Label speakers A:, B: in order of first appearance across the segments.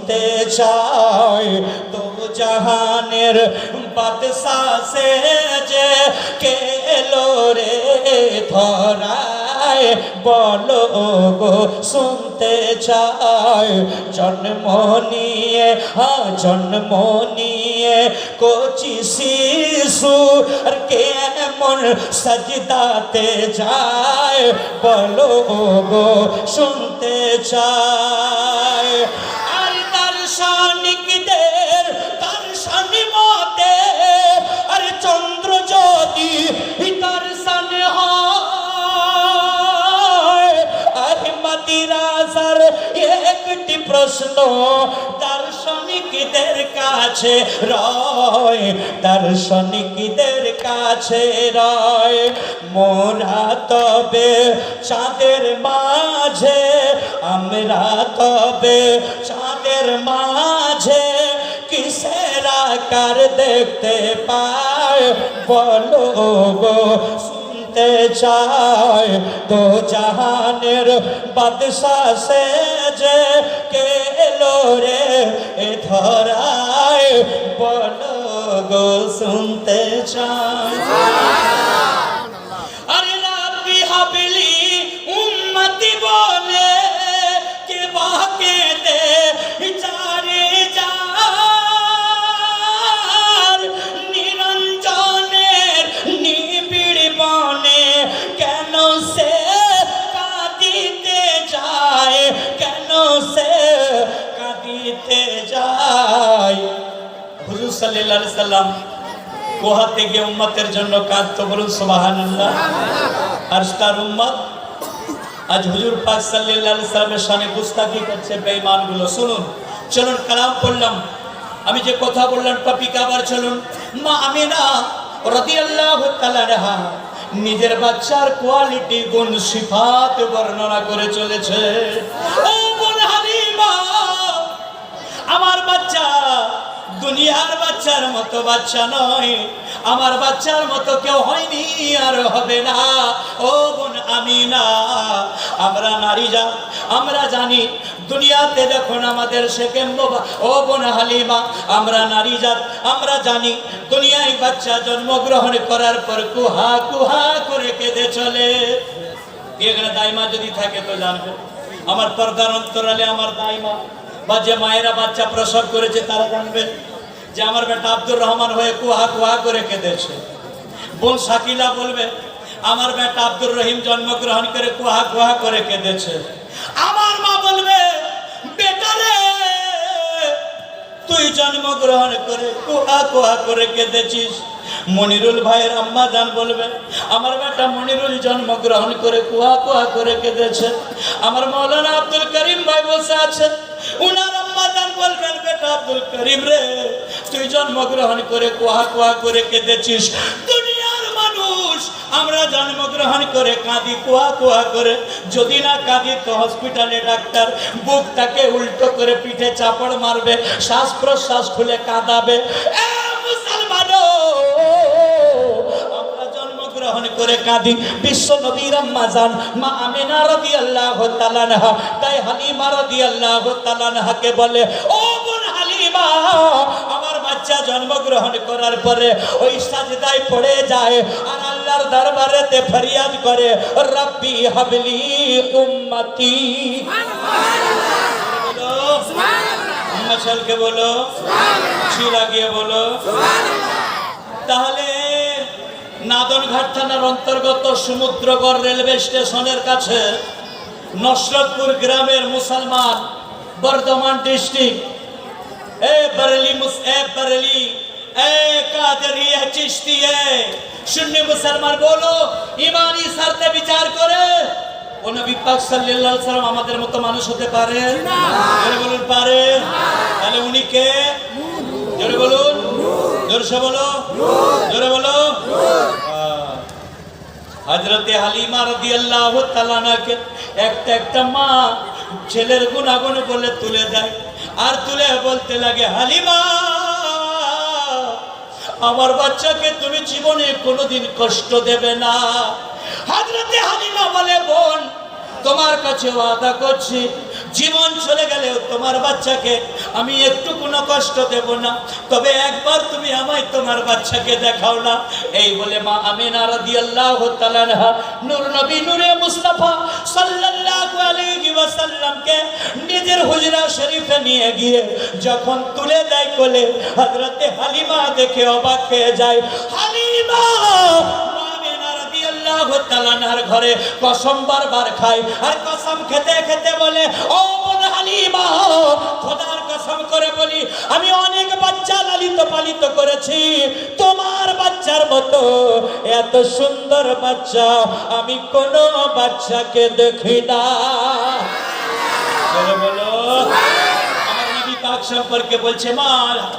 A: শুনতে চাই তো জাহানের বাদশা সে যে কে এলো রে ধরায় বলো গো শুনতে চাই জন্ম নিয়ে কচি শিশু আর কেমন সাজদাতে যায় বলো গো শুনতে চাই আর দার্শনিকদের দার্শন মতে আর চন্দ্র যদি দার্শন হয় আর মাদিরাসার একটি প্রশ্ন দার্শনিকদের কাছে রয় মোরা তবে চাঁদের মাঝে আমরা তবে চাঁদের মাঝে কিসের আকার দেখতে পাই বলো গো শুনতে চাই দো জাহানের বাদশা সে যে কে এলো রে এ ধরায় বলো গো শুনতে চাই আরে রাব্বি হাবলি উম্মতি বলে কে বাকে দে চারে যার নিরঞ্জনের নিবিড় বনে কেন সে কাঁদিতে যায় হুজুর সাল্লাল্লাহু আলাইহি সাল্লাম কোহাতে গিয়ে উম্মতের জন্য কাঁদতো বলুন সুবহানাল্লাহ আর তার উম্মত আজ হুজুর পাক সাল্লাল্লাহু আলাইহি সাল্লামের শানে গুস্তাখি করছে বেঈমানগুলো শুনুন চলুন কালাম পড়লাম আমি যে কথা বললাম টপিক আবার চলুন মা আমিনা রাদিয়াল্লাহু তাআলা আনহা নিজের বাচ্চার কোয়ালিটি গুণ সিফাত বর্ণনা করে চলেছে ও বোন হালিমা আমার বাচ্চা দুনিয়ার বাচ্চার মতো বাচ্চা নয় আমার বাচ্চার মতো কেউ হয়নি আর হবে না ও বোন আমিনা আমরা নারী জাত আমরা জানি দুনিয়াতে যখন আমাদের সেকেন্ড ও বোন হালিমা আমরা নারী জাত আমরা জানি দুনিয়ায় বাচ্চা জন্মগ্রহণ করার পর কুহা কুহা করে কেঁদে চলে এখানে দাইমা যদি থাকে তো জানবে আমার পর্দার অন্তরালে আমার দাইমা বা যে মায়েরা বাচ্চা প্রসব করেছে তারা জানবে যে আমার বেটা আব্দুর রহমান হয়ে কুহা কুহা করে কেঁদেছে বোন শাকিলা বলবে আমার বেটা আব্দুর রহিম জন্মগ্রহণ করে কুহা কুহা করে কেঁদেছে আমার মা বলবে বেটা রে তুই জন্মগ্রহণ করে কুহা কুহা করে কেঁদেছিস মনিরুল ভাইয়ের আম্মা জান বলবে আমার বেটা মনিরুল জন্মগ্রহণ করে কুহা কুহা করে কেঁদেছে আমার মাওলানা আব্দুল করিম ভাই বসে আছে উনার আম্মা জান বলবেন বেটা আব্দুল করিম রে তুই জন্মগ্রহণ করে কুহা কুহা করে কেঁদেছিস দুনিয়ার মানুষ আমরা জন্মগ্রহণ করে কাঁদি কুহা কুহা করে যদি না কাঁদি তো হসপিটালে ডাক্তার বুকটাকে উল্টো করে পিঠে চাপড় মারবে শ্বাস প্রশ্বাস খুলে কাঁদাবে মুসলমানও গ্রহণ করে কাঁদি বিশ্ব নবীর আম্মা জান মা আমিনা রাদিয়াল্লাহু তাআলা আনহা তাই হালিমা রাদিয়াল্লাহু তাআলা আনহাকে বলে ও বোন হালিমা আমার বাচ্চা জন্মগ্রহণ করার পরে ওই সাজদায় পড়ে যায় আর আল্লাহর দরবারেতে ফরিয়াদ করে রব্বি হাবলি উম্মতি সুবহানাল্লাহ সুবহানাল্লাহ আম্মা চলকে বলো সুবহানাল্লাহ ছি লাগিয়ে বলো সুবহানাল্লাহ তাহলে নাদনঘাট থানার অন্তর্গত সমুদ্রগড় রেলওয়ে স্টেশনের কাছে নসরতপুর গ্রামের মুসলমান বর্ধমান ডিস্ট্রিক্ট बरेली कादरिया चिश्ती सुन्नी मुसलमान बोलो ईमानी शर्ते विचार करे ও নবী পাক সাল্লাল্লাহু আলাইহি সাল্লাম আমাদের মতো মানুষ হতে পারে না জোরে বলুন পারে তাহলে উনি কে জোরে বলুন জোরে বলো জোরে বলো হযরতে হালিমা রাদিয়াল্লাহু তাআলা নাকে একটা মা ছেলের গুনাহগুন বলে তুলে দেয় আর তুলে বলতে লাগে হালিমা আমার বাচ্চাকে তুমি জীবনে কোনোদিন কষ্ট দেবে না হযরতে হালিমা বলে বোন তোমার কাছে ওয়াদা করছি জীবন চলে গেলেও তোমার বাচ্চাকে আমি একটু কোনো কষ্ট দেব না, তবে একবার তুমি আমায় তোমার বাচ্চাকে দেখাও না। এই বলে মা আমিনা রাদিয়াল্লাহু তাআলা আনহা নূর নবী নূরে মুস্তাফা সাল্লাল্লাহু আলাইহি ওয়াসাল্লামকে নিজের হুজরা শরীফে নিয়ে গিয়ে যখন তুলে দেয় কোলে, হযরতে হালিমা দেখে অবাক হয়ে যায়। হালিমা ঘরে কসম বারবার খায়, আর কসম খেতে খেতে বলে, ও বোন হালিমা, খোদার কসম করে বলি, আমি অনেক বাচ্চা লালিত পালিত করেছি, তোমার বাচ্চার মতো এত সুন্দর বাচ্চা আমি কোনো বাচ্চাকে দেখি না। বলো পাক সম্পর্কে বলছে মা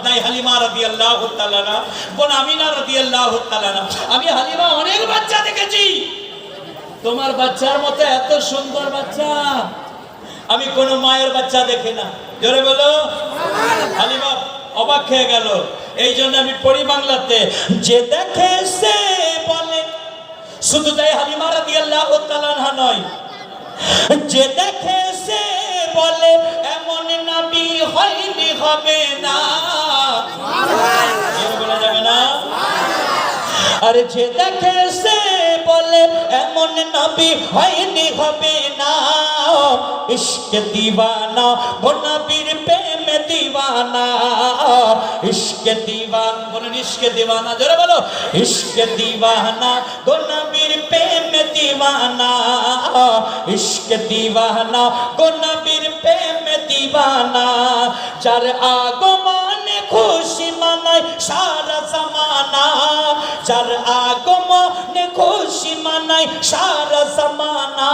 A: দাই হালিমা রাদিয়াল্লাহু তাআলা না, বোন আমিনা রাদিয়াল্লাহু তাআলা না, আমি হালিমা অনেক বাচ্চা দেখেছি, তোমার বাচ্চার মতো এত সুন্দর বাচ্চা আমি কোনো মায়ের বাচ্চা দেখি না। জোরে বলো। হালিমা অবাক হয়ে গেল। এই জন্য আমি পড়ি বাংলাতে, যে দেখে সে বলে, শুধু তাই হালিমা রাদিয়াল্লাহু তাআলা নয়, যে দেখে সে বলে এমন নবী হয়নি হবে না, বলা যাবে না। আরে যে দেখে সে বলে এমন নবী হয়নি হবে না, ইশক দিওয়ানা ও নবীর প্রেমে দিওয়ানা, ইশক দিওয়ানা, বলুন ইশক দিওয়ানা, জোরে বলো, ইশক দিওয়ানা ও নবীর প্রেমে দিওয়ানা, ইশক দিওয়ানা ও নবীর প্রেমে দিওয়ানা, যার আগমনে খুশি মানায় সারা জামানা, যার আগমনে খুশি মানায় সারা জামানা,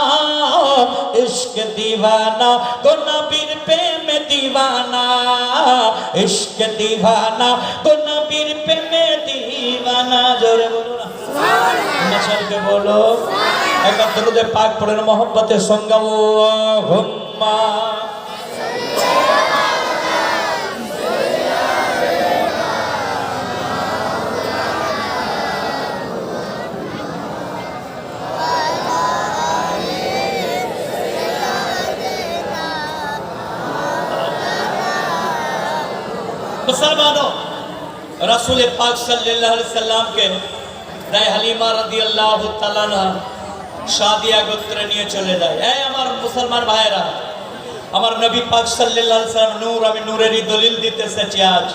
A: ইশক দিওয়ানা গো নবীর প্রেমে দিওয়ানা, ইশক দিওয়ানা গো নবীর প্রেমে দিওয়ানা। জোরে বলো না সুবহানাল্লাহ, মশালকে বলো একবার দরুদে পাক পড়েন মোহব্বতের সঙ্গে, আল্লাহুম্মা मुसलमानों, रसूल पाक सल्लल्लाहु अलैहि वसल्लम के दाई हलीमा রাদিয়াল্লাহু তাআলা আনহা সাদিয়া গোত্রে নিয়ে চলে যায়। এই আমার মুসলমান ভাইরা, আমার নবী পাক সাল্লাল্লাহু আলাইহি ওয়াসাল্লাম নূর, আমি নূরেরই দলিল দিতে এসেছি আজ,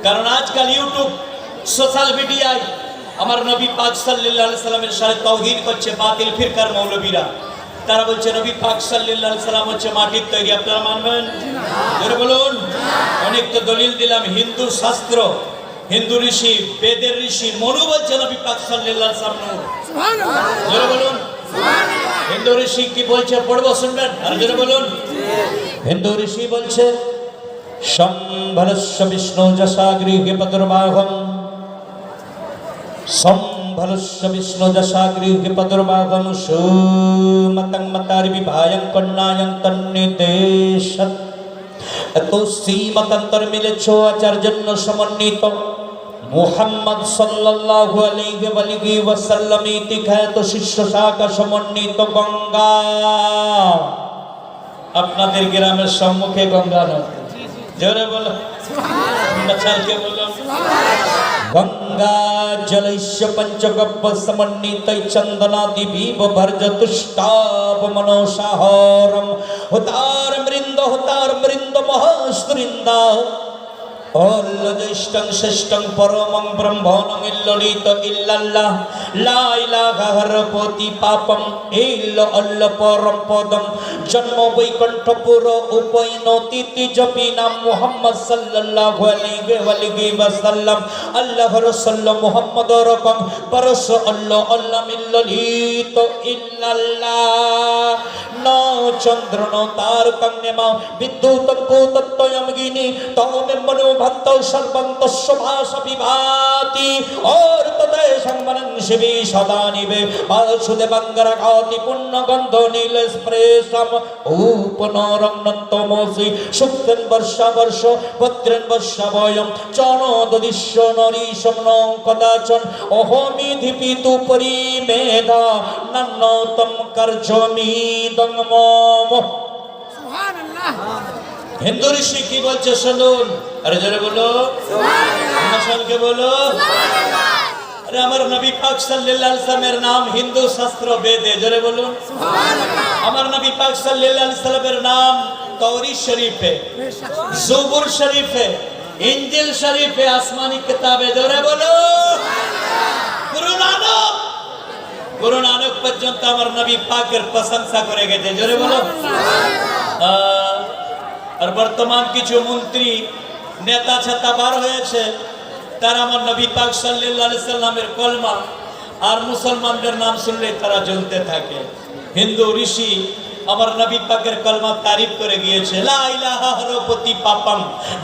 A: কারণ আজকাল ইউটিউব সোশ্যাল মিডিয়ায় আমার নবী পাক সাল্লাল্লাহু আলাইহি ওয়াসাল্লামের সাথে তাওহীদ করছে বাতিল ফিরকার মৌলবীরা। তারা বলছে নবী পাক সাল্লাল্লাহু আলাইহি ওয়াসাল্লাম হচ্ছে মাটির তৈরি, আপনারা মানবেন? জোরে বলুন। অনেক তো দলিল দিলাম, হিন্দু শাস্ত্র, হিন্দু ঋষি, বেদের ঋষি মনু বলছে নবী পাক সাল্লাল্লাহু আলাইহি ওয়াসাল্লাম নূর। সুবহানাল্লাহ, জোরে বলুন সুবহানাল্লাহ। হিন্দু ঋষি কি বলছে পড়বো, শুনবেন? আর জোরে বলুন। হিন্দু ঋষি বলছে সম্ভলস্য বিষ্ণু যশা গৃহে পদর্বাহম, সম্ভলস্য বিষ্ণু যশা গৃহে পদর্বাহম, সুমতং মতার বিভায়ং কন্যায়ং তন্নিদেশত, এত শ্রীমতান্তর মিলেছ আচার জন্য সমন্বিত মুহাম্মদ সাল্লাল্লাহু আলাইহি ওয়াসাল্লাম ইতিখ্যাত শিষ্য শাখা সমন্বিত গঙ্গা। আপনাদের গ্রামের সম্মুখে গঙ্গা নদী, জোরে বলো গঙ্গা জলস্য পঞ্চগব্য সমন্বিতৈ চন্দনাদি বিব ভর্জ তুষ্টাব মনোসাহরম, হুতার মৃন্দ মহাস্তুরিন্দা, অল্লজ্যেষ্ঠং শ্রেষ্ঠং পরমং ব্রহ্মণং ইল্ললিত ইল্লাল্লাহ, লা ইলাহা হরপতি পাপম ইল্ল অল্ল পরম পদম, জন্ম বৈকুণ্ঠপুর উপৈনতিতি জপি নাম মুহাম্মদ সাল্লাল্লাহু আলাইহি ওয়াসাল্লাম, আল্লাহ রাসূল মুহাম্মদ রকম পরশ অল্ল মিল্ললিত ইল্লাল্লাহ, ন চন্দ্র ন তারকং নেমা বিদ্যুতং কোতত্বয়ং গিনি তমে মনো ভক্তৌ সর্বন্তস্য ভাষা বিভাতি, और तदय संवनं शिवी सदा निवे वासुदेवंगरघाति पुण्यगंध नील स्प्रेशम उपनरंगनतमसि शुक्तन वर्षा वर्ष भद्रन वर्षा वयं चनददिश्य नरीशं न कदाचन अहमिधिपितु परिमेधा नन्नतम कर्जमिदं मम। सुभान अल्लाह। হিন্দু ঋষি কি বলছে শুনুন, আরে জোরে বলো সুবহানাল্লাহ, বলো আরে আমার নবী পাক সাল্লাল্লাহু আলাইহি সাল্লামের নাম হিন্দু শাস্ত্র বেদে, জোরে বলুন সুবহানাল্লাহ। আমার নবী পাক সাল্লাল্লাহু আলাইহি সাল্লামের নাম তওরীত শরীফে, জুবুর শরীফে, ইনজিল শরীফে, আসমানি কিতাবে, জোরে বলো সুবহানাল্লাহ। গুরু নানক পর্যন্ত আমার নবী পাকের প্রশংসা করে গেছে, জোরে বলো সুবহানাল্লাহ। আর বর্তমান কিছু মন্ত্রী নেতা ছাতা বার হয়েছে, তারা আমার নবী পাক সাল্লাল্লাহু আলাইহি সাল্লামের কলমা আর মুসলমানদের নাম শুনলে তারা জ্বলতে থাকে। হিন্দু ঋষি আমার নবী পাকের কলমা তারিফ করে গিয়েছে, লা ইলাহা হরপতি পাপম,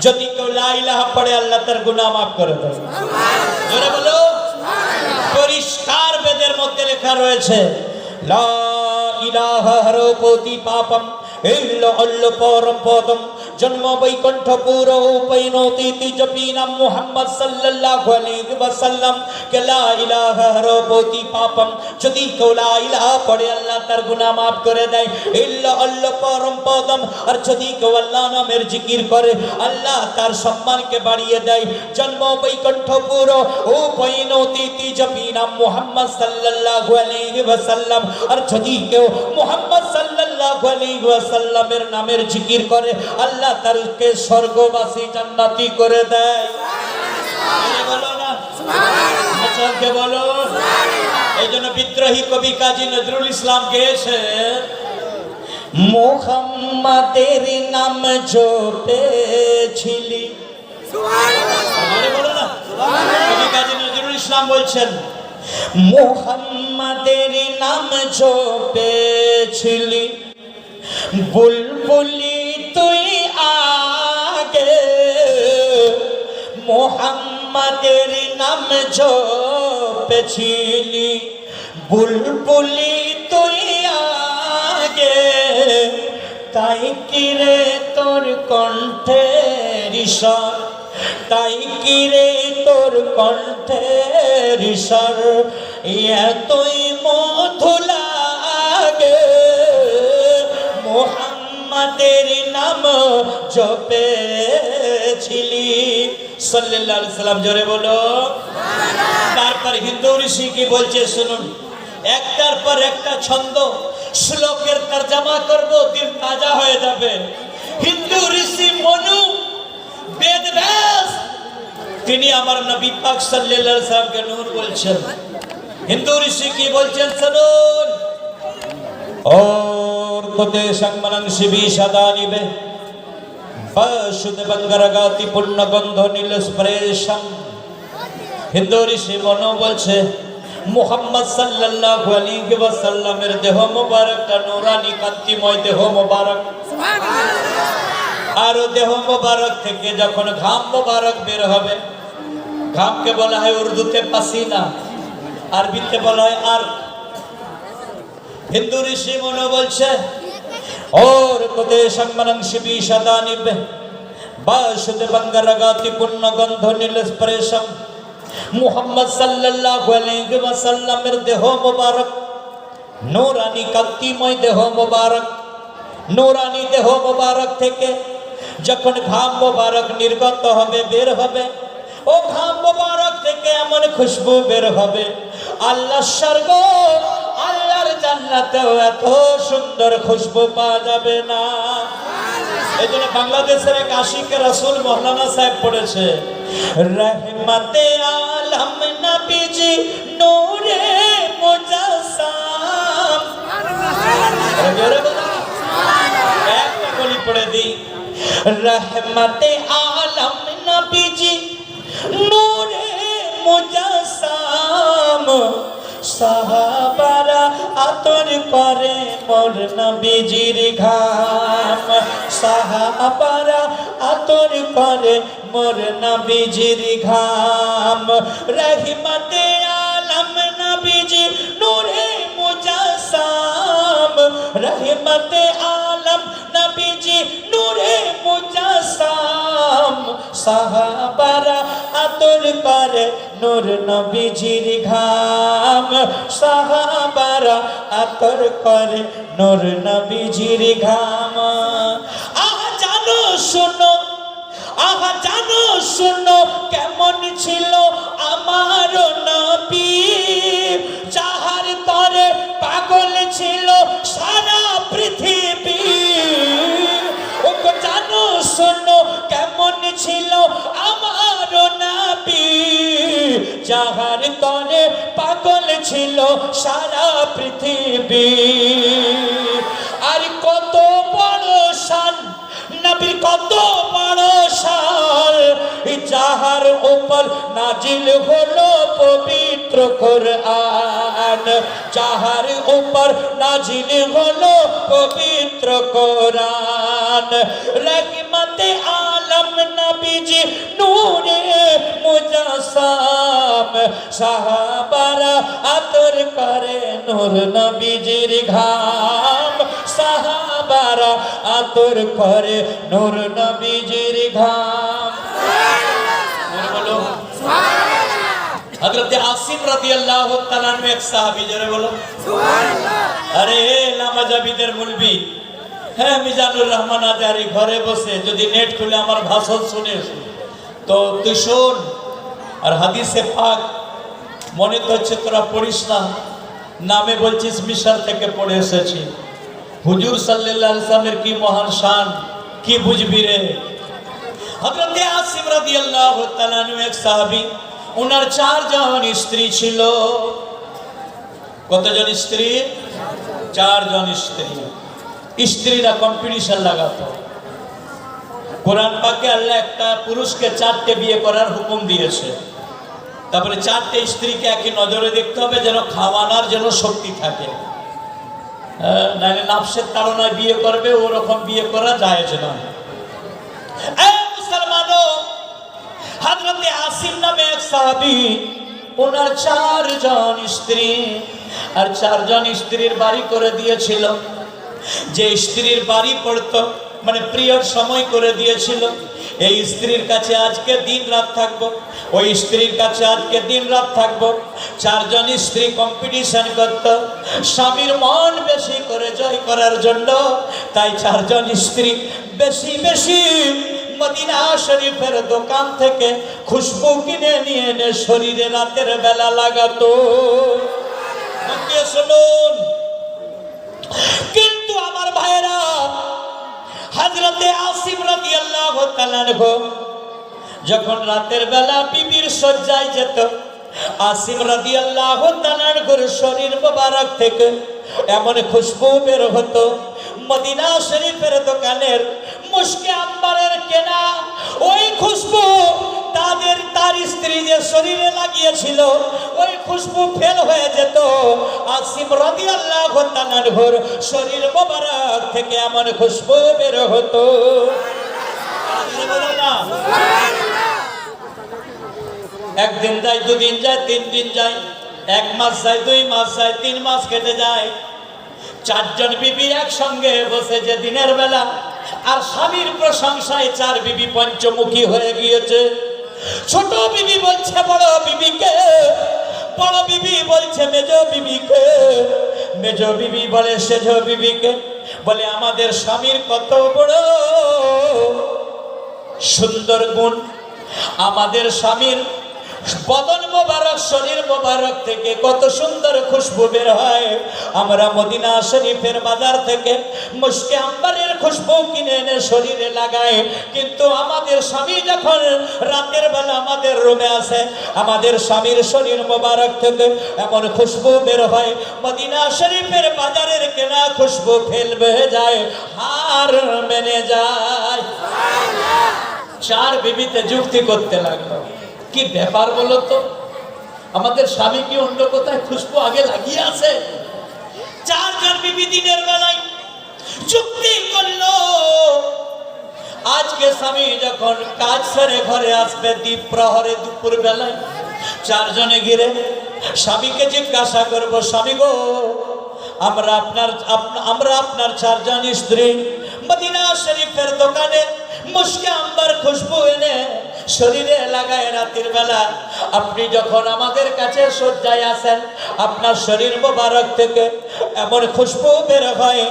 A: যদি কেউ লা ইলাহা পড়ে আল্লাহ তার গুনাহ maaf করে দেয়, সুবহানাল্লাহ। জোরে বলো সুবহানাল্লাহ। পরিষ্কার বেদের মধ্যে লেখা রয়েছে, লা ইলাহা হরপতি পাপম ইল্লা আল্লাহ পরম পদম, জন্ম বৈকুণ্ঠপুর উপৈনতি জপি নাম মুহাম্মদ সাল্লাল্লাহু আলাইহি ওয়াসাল্লাম কে লা ইলাহা হরপতি পাপম, যদি কেউ লা ইলাহা পড়ে আল্লাহ তার গুনাহ maaf করে দেয়, ইল্লা আল্লাহ পরম পদম, আর যদি কেউ আল্লাহ নামের জিকির করে আল্লাহ তার সম্মানকে বাড়িয়ে দেয়। জন্ম বৈকুণ্ঠপুর উপৈনতি জপি নাম মুহাম্মদ সাল্লাল্লাহু আলাইহি ওয়াসাল্লাম, আর যদি কেউ মুহাম্মদ সাল্লাল্লাহু আলাইহি ওয়াসাল্লামের নামের জিকির করে আল্লাহ তারকে স্বর্গবাসী জান্নাতি করে দেয়, সুবহানাল্লাহ। বলো না সুবহানাল্লাহ, বলো সুবহানাল্লাহ। এই জন্য বিদ্রোহী কবি কাজী নজরুল ইসলাম গেয়েছে, মুহাম্মাদের নাম জপেছিলি, সুবহানাল্লাহ। বলো না সুবহানাল্লাহ। কবি কাজী নজরুল ইসলাম বলছেন, মুহাম্মাদের নাম জপেছিলি, বুলবুলি তুই আগে, মুহাম্মাদের নাম জপেছিলি, বুলবুলি তুই আগে, তাই কিরে তোর কণ্ঠের ঈশ্বর, তাই কিরে তোর কণ্ঠের ঈশ্বর এতই মধু লাগে, মুহাম্মাদের নাম জপেছিলি, সাল্লাল্লাহু আলাইহি সাল্লাম, জোরে বলো সুবহানাল্লাহ। তারপর হিন্দু ঋষি কি বলছে শুনুন, একটার পর একটা ছন্দ শ্লোকের তরজমা করব, দিল তাজা হয়ে যাবে। হিন্দু ঋষি মনু বেদব্যাস তিনি আমার নবী পাক সাল্লাল্লাহু আলাইহি সাল্লামকে নূর বলছেন। হিন্দু ঋষি কি বলছেন শুনুন, और कोते संगमनं शिवी सदा निबे बासुदेव गंगारागाति पुण्य गंध नील स्प्रेशम। हिंदू ऋषि मनो बोलছে মুহাম্মদ সাল্লাল্লাহু আলাইহি ওয়াসাল্লামের দেহ মোবারকটা নূরানি কান্তিময় দেহ মোবারক, সুবহানাল্লাহ। আর দেহ মোবারক থেকে যখন ঘাম মোবারক বের হবে, ঘামকে বলা হয় উর্দুতে পাসিনা, আরবিতে বলা হয় আর। हिंदू ऋषि मनो बोलছে और कोते संगमनं शिवी सदा निबे बासुदेव गंगारागाति पुण्य गंध नील स्प्रेशम। मुहम्मद सल्लल्लाहु अलैहि वसल्लमेर देह मुबारक नूरानी कांतिमय देह मुबारक, नूरानी देह मुबारक থেকে যখন ঘাম মুবারক নির্গত হবে বের হবে, ও ঘাম মুবারক থেকে এমন খুশবু বের হবে, আল্লাহ স্বর্গ আল্লাহর জান্নাতেও এত সুন্দর খুশবু পাওয়া যাবে না। এই জন্য বাংলাদেশের এক আশিকে রাসূল মৌলানা সাহেব পড়েছে, রহমতে আলম নবীজি নূরে মুজাসসাম। একটা বলি পড়ে দিই, রহমতে আলম নবীজি নূরে মুজাসসাম, সাহাবারা আতর করে মোর নবীজির ঘাম, সাহাবারা আতর করে মোর নবীজির ঘাম, রহমতে আলম নবীজি নূরে মুজাসসাম, রহমতে আলম নবীজি নূরে মুজাসসাম, সাহাবারা আতর করে নূর নবীজির ঘাম, সাহাবারা আতর করে নূর নবীজির ঘাম। আহ জানো শোনো, আহা জানো শোনো কেমন ছিল আমার নবী, যাহার তরে পাগল ছিল সারা পৃথিবী। ওগো জানো শোনো কেমন ছিল আমার নবী, যাহার তরে পাগল ছিল সারা পৃথিবী। আর কত বড় শান নবীর, কত বড় শান, যাহার উপর নাজিল হলো পবিত্র কোরআন, যাহার উপর নাজিল হলো পবিত্র কোরআন। রহমতে আলম নবীজি নূরে মুজাসসাম, সাহাবারা আতর করে নূর নবীজির ঘাম, সাহাবারা আতর করে নূর নবীজির ঘাম। বলো হযরত আসিম রাদিয়াল্লাহু তাআলা আনহু এক সাহাবী, জোরে বলো সুবহানাল্লাহ। আরে নামাজাবিদের মুলবি, হ্যাঁ মিজানুর রহমান আজারি ঘরে বসে যদি নেট খুলে আমার ভাষণ শুনিস তো তুই শোন। আর হাদিসে পাক মনে তো হচ্ছে তোরা পড়িস না, নামে বলছিস মিশর থেকে পড়ে এসেছি। হুজুর সাল্লাল্লাহু আলাইহি ওয়াসাল্লামের কি মহান শান, কি বুঝবি রে। হযরত আসিম রাদিয়াল্লাহু তাআলা আনহু এক সাহাবী, ওনার 4 জন স্ত্রী ছিল। কতজন স্ত্রী? 4 জন স্ত্রী। স্ত্রীরা কম্পিটিশন লাগাতো। কোরআন পাকে আল্লাহ একটা পুরুষকে 4টে বিয়ে করার হুকুম দিয়েছে। তারপরে 4টে স্ত্রীকে একই নজরে দেখতে হবে, যেন খাওয়ানোর জন্য শক্তি থাকে, নাহলে নাফসের তাড়নায় বিয়ে করবে, ওরকম বিয়ে করা জায়েজ নয়। মুসলমানও, হযরত আসিম নামে এক সাহাবী, ওনার 4 জন স্ত্রী, আর 4 জন স্ত্রীর বাড়ি করে দিয়েছিল। যে স্ত্রীর বাড়ি পড়তো মানে প্রিয়র সময় করে দিয়েছিল, এই স্ত্রীর কাছে আজকে দিন রাত থাকবো, ওই স্ত্রীর কাছে আজকে দিন রাত থাকবো। 4 জন স্ত্রী কম্পিটিশন করত স্বামীর মন বেশি করে জয় করার জন্য। তাই 4 জন স্ত্রী বেশি বেশি মদিনা শরীফের দোকান থেকে খুশবু কিনে নিয়ে এনে শরীরে রাতের বেলা লাগাতো। শুনুন, কিন্তু আমার ভাইরা, হযরতে আসিম রাদিয়াল্লাহু তাআলা আনহু যখন রাতের বেলা বিবির শয্যায় যেত, আসিম রাদিয়াল্লাহু তাআলা আনহুর শরীর মোবারক থেকে এমন খুশবু বের হতো, মদিনা শরীফের দোকানের মুশকে আম্বারের কেনা ওই খুশবু তার স্ত্রী যে শরীরে লাগিয়েছিল, ওই খুশবু ফেল হয়ে যেত। আসিম রাদিয়াল্লাহু তাআলা আনহুর শরীর মোবারক থেকে এমন খুশবু বের হতো। একদিন যায়, 2 দিন যায়, 3 দিন যায়, 1 মাস যায়, 2 মাস যায়, 3 মাস কেটে যায়। 4 জন বিবি একসঙ্গে বসে যে দিনের বেলা, আর স্বামীর প্রশংসায় 4 বিবি পঞ্চমুখী হয়ে গিয়েছে। ছোট বিবি বলছে বড় বিবিকে, বড় বিবি বলছে মেজ বিবিকে, মেজ বিবি বলে সেজ বিবিকে, বলে আমাদের স্বামীর কত বড় সুন্দর গুণ, আমাদের স্বামীর বদন মোবারক, শরীর মোবারক থেকে কত সুন্দর খুশবু বের হয়। আমরা মদিনা শরীফের বাজার থেকে মুশকে আম্বারের খুশবু কিনে এনে শরীরে লাগাই, কিন্তু আমাদের স্বামী যখন রাতের বেলা আমাদের রুমে আসে, আমাদের স্বামীর শরীর মোবারক থেকে এমন খুশবু বের হয়, মদিনা শরীফের বাজারের কেনা খুশবু ফেলবে যায়, হার মেনে যায়। 4 বিবিতে যুক্তি করতে লাগলো, কি ব্যাপার বলো তো, আমাদের স্বামী কি অন্য কোথায় খুশবু আগে লাগিয়ে আছে? 4 জন বিবি দিনের বেলায় যুক্তি করলো। আজকে স্বামী যখন কাজ সেরে ঘরে আসবে দ্বীপ প্রহরে দুপুর বেলায়, 4 জনে ঘিরে স্বামীকে জিজ্ঞাসা করবো, স্বামী গো, আমরা আপনার 4 জন স্ত্রী মদিনা শরীফের দোকানে মুশকে আম্বার খুশবু এনে শরীরে লাগায় রাতের বেলা, আপনি যখন আমাদের কাছে শয্যায় আসেন, আপনার শরীর মোবারক থেকে এমন খুশবু বের হয়,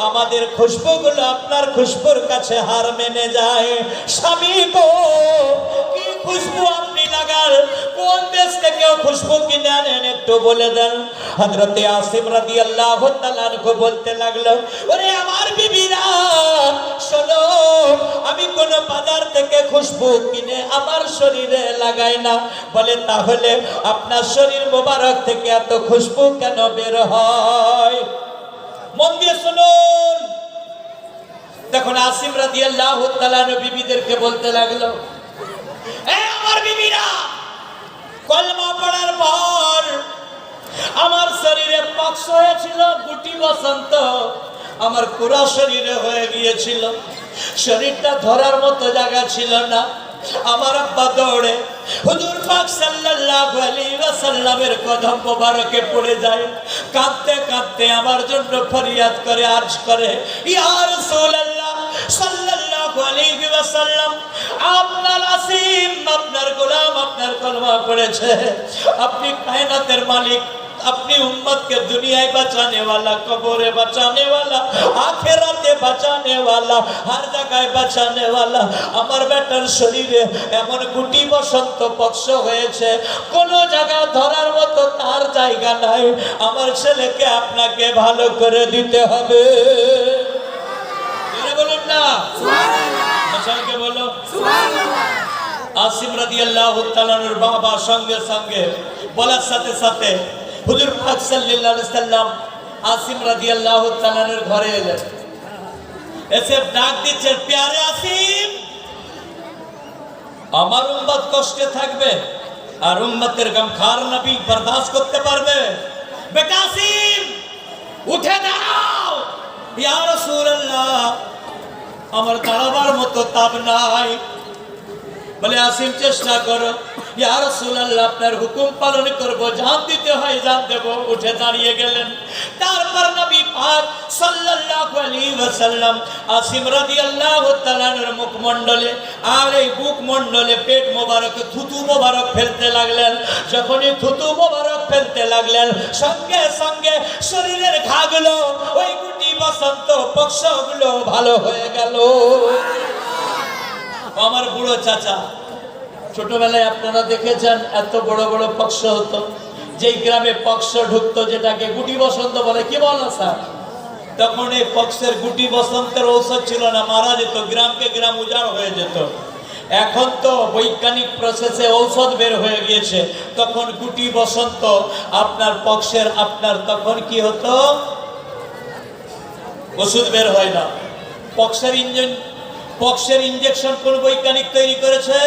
A: আমাদের খুশবুগুলো আপনার খুশবুর কাছে হার মেনে যায়। স্বামী গো, কি খুশবু আপনি লাগান, কোন দেশ থেকে খুশবু কিনে আনেন একটু বলে দেন। হযরতে আসিম রাদিয়াল্লাহু তাআলা আনহু বলতে লাগলো, ওরে আমার বিবিরা শোনো, আমি কোন বাজার থেকে খুশবু কিনে আমার শরীরে লাগাই না। বলে তাহলে আপনার শরীর মোবারক থেকে এত খুশবু কেন বের হয়? মন দিয়ে শুনুন। তখন আসিম রাদিয়াল্লাহু তাআলা বিবিদেরকে বলতে লাগলো, এই আমার বিবিরা, কলমা পড়ার পর আমার শরীরে পক্স হয়েছিল, গুটি বসন্ত আমার পুরো শরীরে হয়ে গিয়েছিল, শরীরটা ধরার মতো জায়গা ছিল না। আমার আব্বা দৌড়ে হুজুর পাক সাল্লাল্লাহু আলাইহি ওয়াসাল্লামের কদম মোবারকে পড়ে যায়, কাঁদতে কাঁদতে আমার জন্য ফরিয়াদ করে, আরজ করে, ইয়া রাসূলুল্লাহ সাল্লাল্লাহু আলাইহি ওয়াসাল্লাম, আপনার আসিম, আপনার গোলাম আপনার কলমা পড়েছে, আপনি কায়নাতের মালিক, अपनी उम्मत के दुनिया बचाने वाला, कब्रे बचाने वाला, आखिरते बचाने वाला, हर जगह बचाने वाला। আমার বেটার শরীরে এমন গুটি বসন্ত পক্ষ হয়েছে, কোন জায়গা ধরার মতো তার জায়গা নাই। আমার ছেলেকে আপনাকে ভালো করে দিতে হবে। বলুন না সুবহানাল্লাহ, বলো সুবহানাল্লাহ। আসিম রাদিয়াল্লাহু তাআলার বাবা সঙ্গে সঙ্গে বলার সাথে সাথে হুজুর পাক সাল্লাল্লাহু আলাইহি সাল্লাম আসিম রাদিয়াল্লাহু তাআলার ঘরে এলেন। এসে ডাক দিচ্ছেন, প্যারে আসিম, আমার উম্মত কষ্টে থাকবে আর উম্মতের গমখার নবী বরদাস্ত করতে পারবে? বেটা আসিম, উঠে দাঁড়াও। ইয়া রাসূলুল্লাহ, আমার দাঁড়াবার মতো তাব নাই। বলে আসিম, চেষ্টা করো। ইয়া রাসূলুল্লাহ, আপনার হুকুম পালন করব, জান দিতে হয় জান দেব। উঠে দাঁড়িয়ে গেলেন। তারপর নবী পাক সাল্লাল্লাহু আলাইহি ওয়াসাল্লাম আসিম রাদিয়াল্লাহু তাআলার মুখমণ্ডলে আর এই বুকমণ্ডলে পেট মোবারকে থুতু মোবারক ফেলতে লাগলেন। যখনই থুতু মোবারক ফেলতে লাগলেন, সঙ্গে সঙ্গে শরীরের ঘাগুলো, ওই গুটি বসন্ত পক্ষগুলো ভালো হয়ে গেল। আমার বুড়ো চাচা, ছোটবেলায় আপনারা দেখেছেন এত বড় বড় পক্ষ হতো, যেই গ্রামে পক্ষ ঢুকতো, যেটাকে গুটি বসন্ত বলে, কি বলো স্যার? তখন এই পক্ষের গুটি বসন্তের ঔষধ ছিল না, মারা যেত, গ্রামকে গ্রাম উজাড় হয়ে যেত। এখন তো বৈজ্ঞানিক প্রসেসে ঔষধ বের হয়ে গিয়েছে। তখন গুটি বসন্ত আপনার পক্ষের, আপনার তখন কি হতো, ওষুধ বের হয় না। পক্সের ইনজেকশন কোন বৈজ্ঞানিক তৈরি করেছে?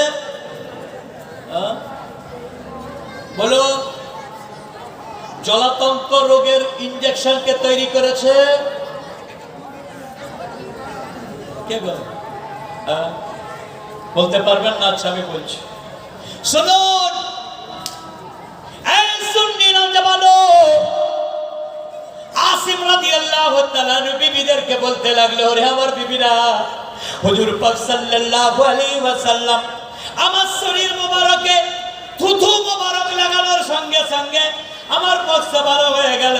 A: বলো। জলাতঙ্ক রোগের ইনজেকশন কে তৈরি করেছে? কে বলে? বলতে পারবেন না? আচ্ছা আমি বলছি, শুনুন। এই সুন্নি নওজওয়ানো, আসিম রাদিয়াল্লাহু তাআলা বিবিদেরকে বলতে লাগলো, ওরে আমার বিবিরা, হুজুর পাক সাল্লাল্লাহু আলাইহি ওয়াসাল্লাম আমার শরীর মোবারকে থুতু মোবারক লাগানোর সঙ্গে সঙ্গে আমার পক্ষ ভালো হয়ে গেল।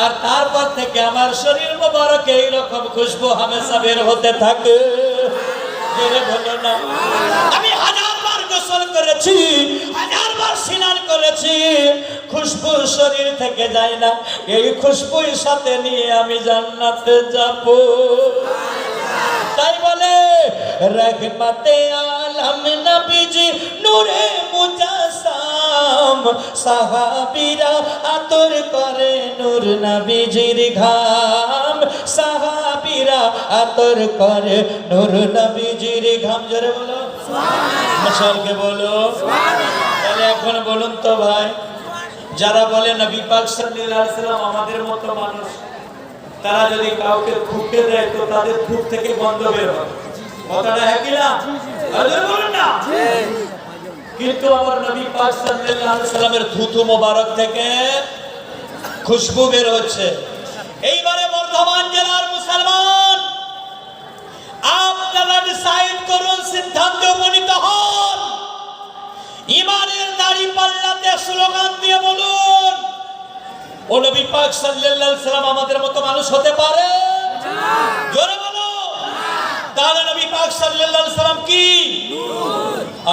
A: আর তারপর থেকে আমার শরীর মোবারকে এইরকম খুশবু হামেশা বের হতে থাকে। বলো না, আমি হাজারবার গোসল করেছি, হাজারবার স্নান করেছি, খুশবু শরীর থেকে যায় না। এই খুশবুর সাথে নিয়ে আমি জান্নাতে যাব। তাই বলে রহমতে আলম নবীজি নূরে মুজাসসাম, সাহাবীরা আতর করে নূর নবীজির ঘাম, সাহাবীরা আতর করে নূর নবীজির ঘাম। জোরে বলো সুবহানাল্লাহ, বলো সুবহানাল্লাহ। তাহলে এখন বলুন তো ভাই, যারা বলে নবী পাক সাল্লাল্লাহু আলাইহি ওয়াসাল্লাম আমাদের মতো মানুষ, তারা যদি কাউকে থুকে দেয় তো তাদের থুক থেকে গন্ধ বের হয়। কথাটা হ্যাঁ কি না? বলুন না। কিন্তু আমার নবী পাক সাল্লাল্লাহু আলাইহি ওয়াসাল্লামের থুতু মোবারক থেকে খুশবু বের হচ্ছে। এইবারে বর্ধমান জেলার মুসলমান, আপনারা ডিসাইড করুন, সিদ্ধান্তে উপনীত হন। ইমানের দাড়ি পাল্লাতে স্লোগান দিয়ে বলুন, ও নবী পাক সাল্লাল্লাহু আলাইহি ওয়াসাল্লাম আমাদের মতো মানুষ হতে পারে? জোরে বলো। তাহলে নবী পাক সাল্লাল্লাহু আলাইহি সাল্লাম কি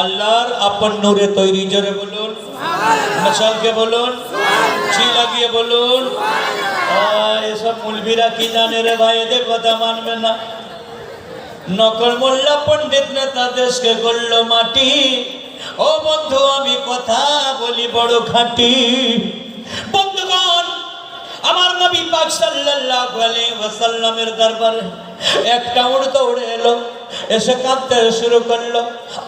A: আল্লাহর আপন নূরে তৈরি। জোরে বলুন, মশালকে বলুন, ছি লাগিয়ে বলুন। এসব মুলবিরা কি জানে রে ভাই, এদের কথা মানবে না। নকল মোল্লা পণ্ডিত নেতা দেশকে করল মাটি। ও বন্ধু আমি কথা বলি বড় খাঁটি। বন্ধুগণ, আমার নবী পাক সাল্লাল্লাহু আলাইহি ওয়াসাল্লামের দরবারে একটা উট দৌড়ে এলো, এসে কাঁদতে শুরু করলো।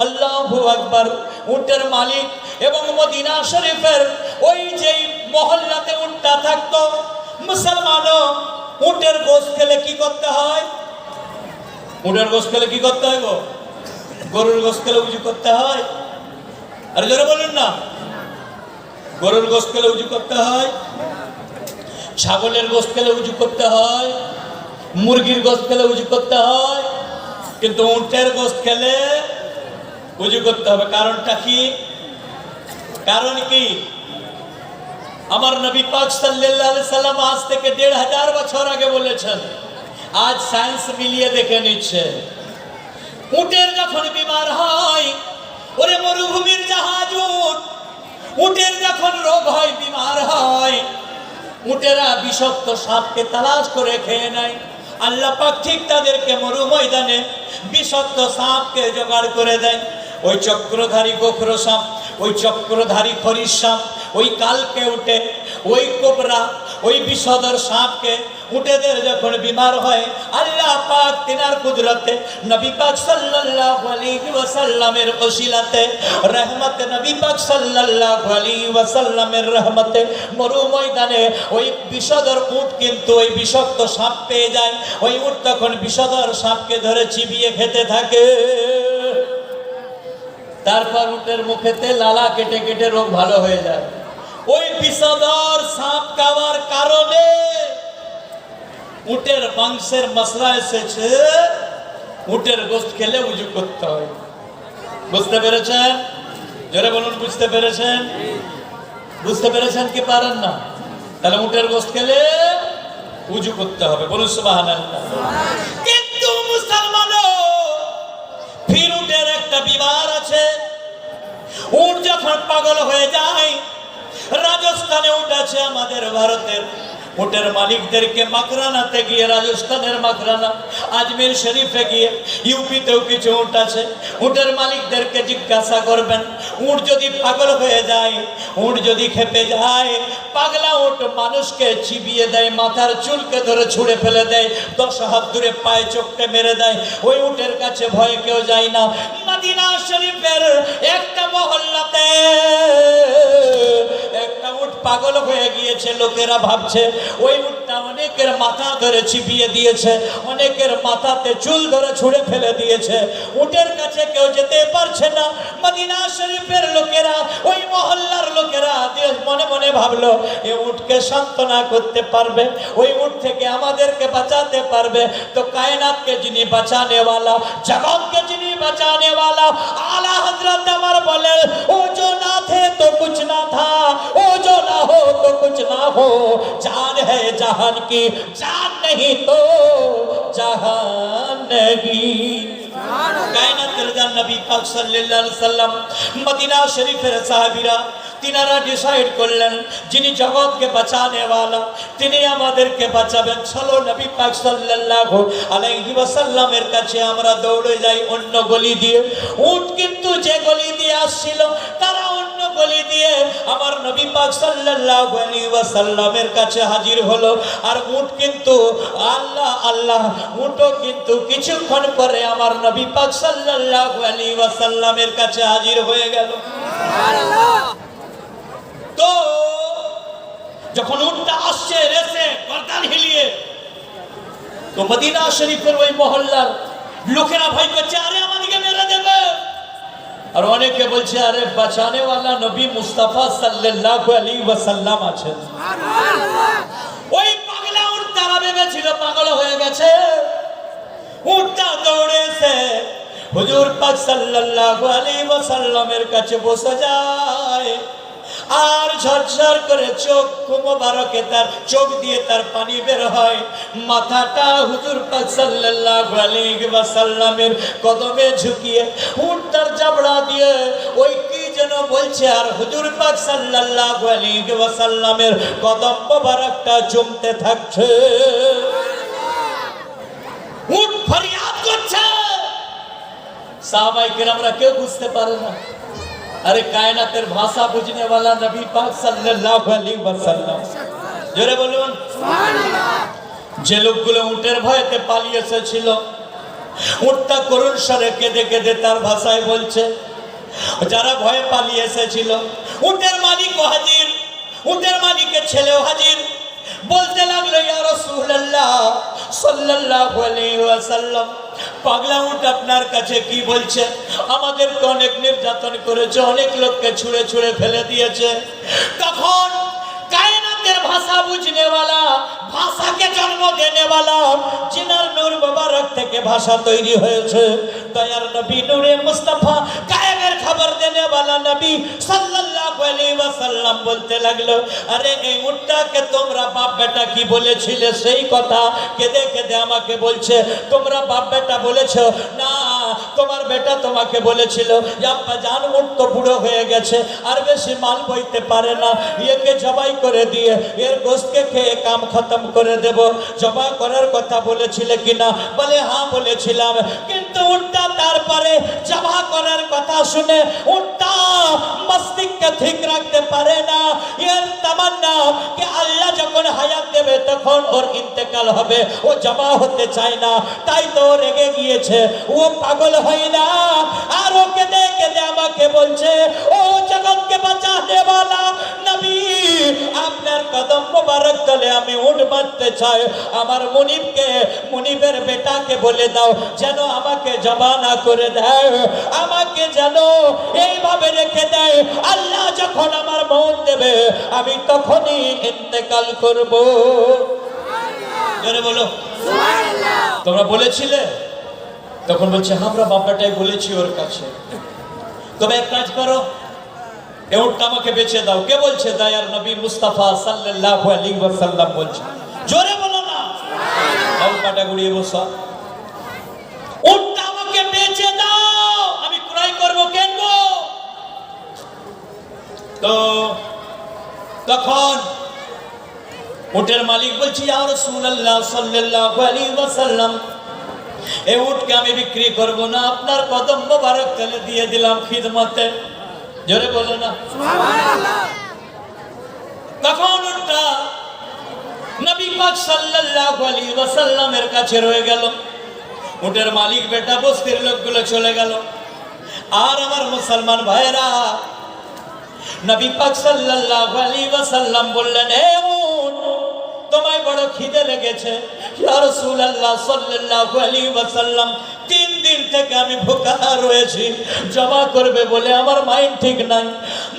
A: আল্লাহু আকবার। উটের মালিক এবং মদিনা শরীফের ওই যে মহল্লাতে উটটা থাকতো, মুসলমানও উটের গোশত খেলে কি করতে হয়? উটের গোশত খেলে কি করতে হয় গো? গরুর গোশত খেলে উজু করতে হয়। আরে জোরে বলুন না। গরুর গোশত খেলে উজু করতে হয়, ছাগলের গোশত খেলে উজু করতে হয়, মুরগির গোশত খেলে উজু করতে হয়, কিন্তু উটের গোশত খেলে উজু করতে হবে। কারণটা কি? কারণ কি? আমার নবী পাক সাল্লাল্লাহু আলাইহি সাল্লাম আজ থেকে ১৫০০ বছর আগে বলেছেন। আজ সায়েন্স মিলিয়ে দেখে নিচ্ছে, উটের যখন বিমার হয়, ওরে মরুভূমির জাহাজ উট, উটের যখন রোগ হয়, বিমার হয়, উটেরা বিষাক্ত সাপকে তালাশ করে খেয়ে নেয়। আল্লাহ পাক ঠিক তাদেরকে মরু ময়দানে বিষাক্ত সাপকে জোগাড় করে দেয়। ওই চক্রধারী গোখরো সাপ, ওই চক্রধারী খরিশ সাপ, ওই কালকে উঠে, ওই কোবরা, ওই বিষধর সাপকে উটেদের যখন বিমার হয়, আল্লাহ পাক তিনার কুদরতে নবী পাক সাল্লাল্লাহু আলাইহি ওয়াসাল্লামের ওসিলাতে রহমতে নবী পাক সাল্লাল্লাহু আলাইহি ওয়াসাল্লামের রহমতে মরু ময়দানে ওই বিষধর উট কিন্তু ওই বিষাক্ত সাপ পেয়ে যায়। ওই উট তখন বিষধর সাপকে ধরে চিবিয়ে খেতে থাকে। তারপর উটের মুখেতে লালা কেটে কেটে রোগ ভালো হয়ে যায়। ওই বিষধর সাপ খাওয়ার কারণে উটের মাংসের মশলা এসেছে, উটের গোশত খেলে উজু করতে হয়। বুঝতে পেরেছেন? জোরে বলুন, বুঝতে পেরেছেন? বুঝতে পেরেছেন কি পারেন না? তাহলে উটের গোশত খেলে উজু করতে হবে। বলুন সুবহানাল্লাহ। কিন্তু মুসলমানও ফির উটের একটা বিমার আছে। উট যখন পাগল হয়ে যায়, রাজস্থানে উট আছে আমাদের ভারতের, উটের মালিকদেরকে মাকরানাতে গিয়ে, রাজস্থানের মাকরানা, আজমির শরীফে গিয়ে, ইউপিতেও কিছু উট আছে, উটের মালিকদেরকে জিজ্ঞাসা করবেন, উট যদি পাগল হয়ে যায়, উট যদি খেপে যায়, পাগলা উট মানুষকে চিবিয়ে দেয়, মাথার চুলকে ধরে ছুঁড়ে ফেলে দেয়, 10 হাত দূরে পায়ে চোখকে মেরে দেয়, ওই উটের কাছে ভয়ে কেউ যায় না। মদিনা শরীফের একটা মহল্লাতে একটা উট পাগল হয়ে গিয়েছে। লোকেরা ভাবছে ওই উটটা অনেকের মাথা ধরে চিবিয়ে দিয়েছে, অনেকের মাথাতে চুল ধরে ছুঁড়ে ফেলে দিয়েছে। উটের কাছে কেউ যেতে পারছে না। মদিনা শরীফের লোকেরা, ওই মহল্লার লোকেরা মনে মনে ভাবলো, এই উটকে সান্ত্বনা করতে পারবে, ওই উট থেকে আমাদেরকে বাঁচাতে পারবে, তো কায়নাতকে যিনি বাঁচানে वाला, जगत के जिनी बचाने वाला आला हजरत अमर बोले, ओ जो ना थे तो कुछ ना था, ओ जो ना हो तो कुछ ना हो, जान है जहान की, जान नहीं तो जहान नहीं। কায়নাতের জান নবী পাক সাল্লাল্লাহু আলাইহি সাল্লাম মদিনা শরীফের সাহাবীরা তিনারা ডিসাইড করলেন, যিনি জগৎকে বাঁচানে वाला তিনি আমাদেরকে বাঁচাবেন। চলো নবী পাক সাল্লাল্লাহু আলাইহি ওয়াসাল্লামের কাছে আমরা দৌড়ে যাই অন্য গলি দিয়ে। উট কিন্তু যে গলি দিয়ে আসছিল তারা অন্য গলি দিয়ে আমার নবী পাক সাল্লাল্লাহু আলাইহি ওয়াসাল্লামের কাছে হাজির হলো। আর উট কিন্তু আল্লাহ আল্লাহ, উটও কিন্তু কিছুক্ষণ পরে আমার নবী পাক সাল্লাল্লাহু আলাইহি ওয়াসাল্লামের কাছে হাজির হয়ে গেল। সুবহানাল্লাহ। তো যখন উটটা আসছে রেসে গর্দান হিলিয়ে, তো মদিনা শরীফের ওই মহল্লার লোকেরা ভয় করছে, আরে আমাদেরকে মেরে দেবে। আর অনেকে বলছে, আরে বাঁচানে वाला নবী মুস্তাফা সাল্লাল্লাহু আলাইহি ওয়াসাল্লাম আছেন। সুবহানাল্লাহ। ওই পাগলা উট তারা ভেবেছিল পাগল হয়ে গেছে। উটটা দৌড়েছে হুজুর পাক সাল্লাল্লাহু আলাইহি ওয়াসাল্লামের কাছে বসে যায়। আর ঝরঝর করে চোখ মোবারকে তার চোখ দিয়ে তার পানি বের হয়। মাথাটা হুজুর পাক সাল্লাল্লাহু আলাইহি ওয়াসাল্লামের কদমে ঝুঁকিয়ে উটটার জাবড়া দিয়ে ওই কি যেন বলছে, আর হুজুর পাক সাল্লাল্লাহু আলাইহি ওয়াসাল্লামের কদম মোবারকটা চুমতে থাকছে। উট ফরিয়াদ করছে, সাহাবায়ে কেরামরা কেউ বুঝতে পারে না। अरे कायनातेर भाषा बुझने वाला नबी पाक सल्लल्लाहु अलैहि वसल्लम, জোরে বলুন সুবহানাল্লাহ। যে লোকগুলো উটের ভয়েতে পালিয়ে এসেছিল, উটটা করুণ স্বরে কেঁদে কেঁদে তার ভাষায় বলছে, যারা ভয়ে পালিয়ে এসেছিল, উটের মালিকও হাজির, উটের মালিকের ছেলেও হাজির, বলতে লাগলো ইয়া রাসূলুল্লাহ সাল্লাল্লাহু আলাইহি ওয়াসাল্লাম, পাগলা উট আপনার কাছে কি বলছে? আমাদেরকে অনেক নির্যাতন করেছে, অনেক লোককে ছুঁড়ে ছুঁড়ে ফেলে দিয়েছে। তখন কায়নাতের ভাষা বুঝনে वाला, ভাষাকে জন্ম দেনে वाला, জিনার নূর মোবারক থেকে ভাষা তৈরি হয়েছে, দয়ার নবী নূরে মুস্তাফা গায়েবের খবর দেনে वाला নবী সাল্লাল্লাহু আলাইহি ওয়াসাল্লাম বলতে লাগলো, আরে এই উটটাকে তোমরা বাপ বেটা কি বলেছিলে সেই কথা কেঁদে কেঁদে আমাকে বলছে। তোমরা বাপ বেটা বলেছো না, তোমার বেটা তোমাকে বলেছিল যে আব্বা জান উট তো বুড়ো হয়ে গেছে, আর বেশি মাল বইতে পারে না, একে জবাই করে দিয়ে এর গোশতকে খেয়ে কাম খতম করে দেব। জবাই করার কথা বলেছিলে কিনা? বলে হ্যাঁ বলেছিলাম, কিন্তু উটটা তারপরে জবাই করার কথা শুনে উটটা মস্তিষ্ক ঠিক রাখতে পারে না, এর তামান্না যে আল্লাহ যখন হায়াত দেবে তখন ওর ইন্তেকাল হবে, ও জবাই হতে চায় না, তাই তো রেগে গিয়েছে, ও পাগল হয় না। আর ও কেঁদে কেঁদে আমাকে বলছে, ও জগৎকে বাঁচানে वाला নবী, আপনার কদম মোবারক তলে আমি উঠ বাঁধতে চাই। আমার মুনিবকে, মুনিবের বেটাকে বলে দাও যেন আমাকে জবাই না করে দেয়, আমাকে যেন এইভাবে রেখে দেয়, আল্লাহ যখন আমার মৌত দেবে আমি তখনই ইন্তেকাল করব। জোরে বলো সুবহানাল্লাহ। তোমরা বলেছিলে? তখন বলছে আমরা বাবাটাই বলেছি ওর কাছে। তবে এক কাজ করো, এই উটটা আমাকে বেচে দাও। কে বলছে? দয়ার নবী মুস্তাফা সাল্লাল্লাহু আলাইহি ওয়াসাল্লাম বলছে। জোরে বলো না সুবহানাল্লাহ। কাটা গুড়িয়ে বসো, উটটা আমাকে বেচে দাও, আমি ক্রয় করব, কিনবো। তো তখন উটের মালিক বলছে ইয়া রাসূলুল্লাহ সাল্লাল্লাহু আলাইহি ওয়াসাল্লাম, এই উটকে আমি বিক্রি করব না, আপনার কদম মোবারক তলে দিয়ে দিলাম খিদমতে। জোরে বলো না সুবহানাল্লাহ। তখন উটটা নবী পাক সাল্লাল্লাহু আলাইহি ওয়াসাল্লামের কাছে রয়ে গেল। উটের মালিক বেটা বস্তির লোকগুলো চলে গেল। আর আমার মুসলমান ভাইরা, নবী পাক সাল্লাল্লাহু আলাইহি ওয়াসাল্লাম বললেন, হে উট, তোমায় বড় খিদে লেগেছে। ইয়া রাসূলুল্লাহ সাল্লাল্লাহু আলাইহি ওয়াসাল্লাম, 3 দিন থেকে আমি ভুখা রয়েছি, জবাই করবে বলে আমার মাইন্ড ঠিক নাই।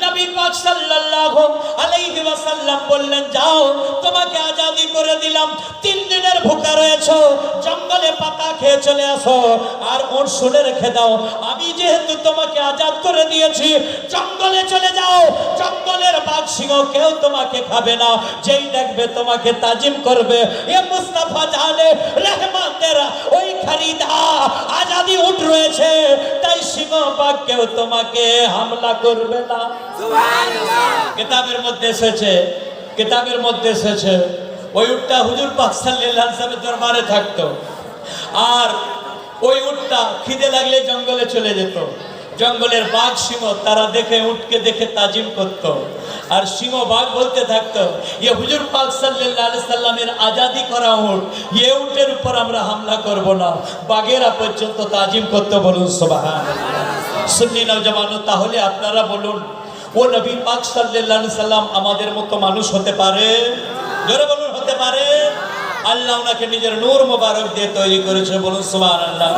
A: নবী পাক সাল্লাল্লাহু আলাইহি ওয়াসাল্লাম বললেন, যাও তোমাকে আজাদি করে দিলাম, 3 দিনের ভুখা রয়েছো, জঙ্গলে পাতা খেয়ে চলে আসো। আর ওর শুনে রেখে দাও, আমি যেহেতু তোমাকে আজাদ করে দিয়েছি, জঙ্গলে চলে যাও, জঙ্গলের বাঘ সিংহ কেউ তোমাকে খাবে না, যেই দেখবে তোমাকে তাজিম করবে। এ মুস্তাফা জানে রহমতের ওই খরিদা আজাদি উঠ রয়েছে, তাই সিংহ বাঘ কেউ তোমাকে হামলা করবে না। সুবহানাল্লাহ। কিতাবের মধ্যে এসেছে, কিতাবের মধ্যে এসেছে ওই উটটা হুজুর পাক সাল্লাল্লাহু আলাইহি ওয়াসাল্লামের দরবারে থাকতো, আর ওই উটটা খিদে লাগলে জঙ্গলে চলে যেত। জঙ্গলের বাঘ সিংহ তারা দেখে উটকে দেখে তাজিম করত, আর সিংহ বাঘ বলতে থাকতো, ইয়ে হুজুর পাক সাল্লাল্লাহু আলাইহি সাল্লামের আজাদি করা উট, ইয়ে উটের উপর আমরা হামলা করব না। বাঘেরা পর্যন্ত তাজিম করতে। বলুন সুবহানাল্লাহ। সুন্নি নওজওয়ান, তাহলে আপনারা বলুন, ও নবী পাক সাল্লাল্লাহু আলাইহি সাল্লাম আমাদের মতো মানুষ হতে পারে? জোরে বলুন, হতে পারে? আল্লাহ ওনাকে নিজের নূর মোবারক দিয়ে তৈরি করেছে। বলুন সুবহানাল্লাহ।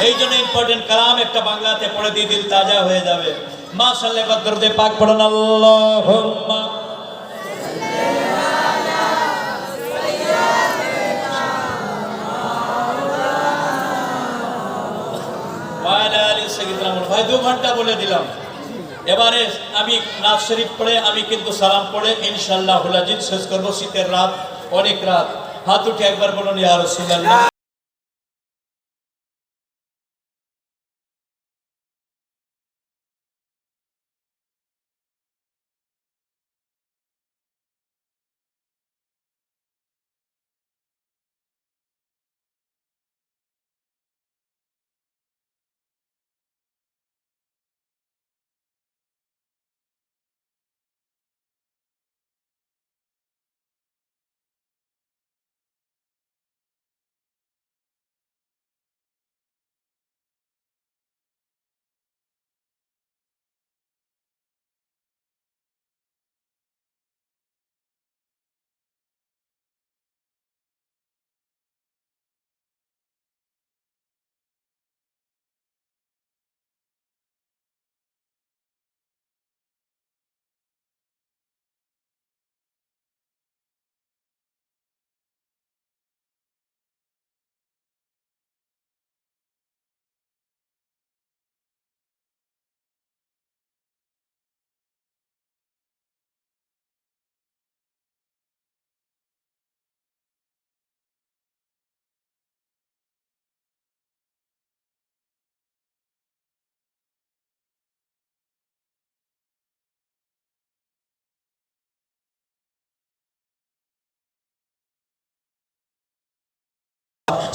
A: এই জন্য ইম্পর্টেন্ট কালাম একটা বাংলাতে পড়ে দিয়ে দিল তাজা হয়ে যাবে। মাশাআল্লাহ, দরুদ পাক পড়ুন, আল্লাহুম্মা ওয়া আলা আলি সাইয়্যিদিনা। ভাই 2 ঘন্টা বলে দিলাম, এবারে আমি নাথ শরীফ পড়ে আমি কিন্তু সালাম পড়ে ইনশাআল্লাহ আজিজ শেষ করবো। শীতের রাত, অনেক রাত। হাত উঠে একবার বলুন ইয়া রাসূলুল্লাহ।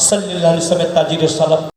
A: সাল্লাল্লাহু আলাইহি ওয়াসাল্লাম তাজিরের সালাম।